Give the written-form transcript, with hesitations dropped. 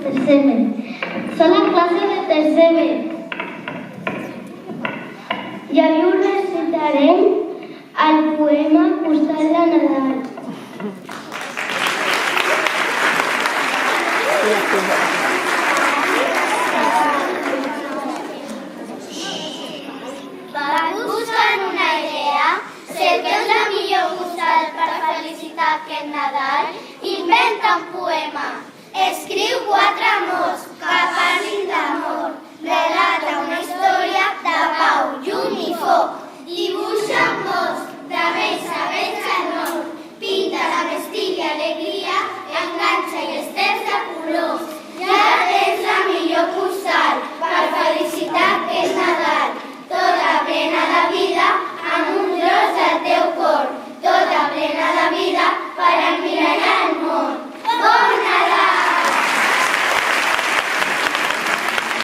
tercer B. Soc la classe de tercer B. I avui us recitarem el poema Postal de Nadal. Vas buscant una idea? Cerques la millor postal per felicitar aquest Nadal? Inventa un poema. Escriu 4 amors.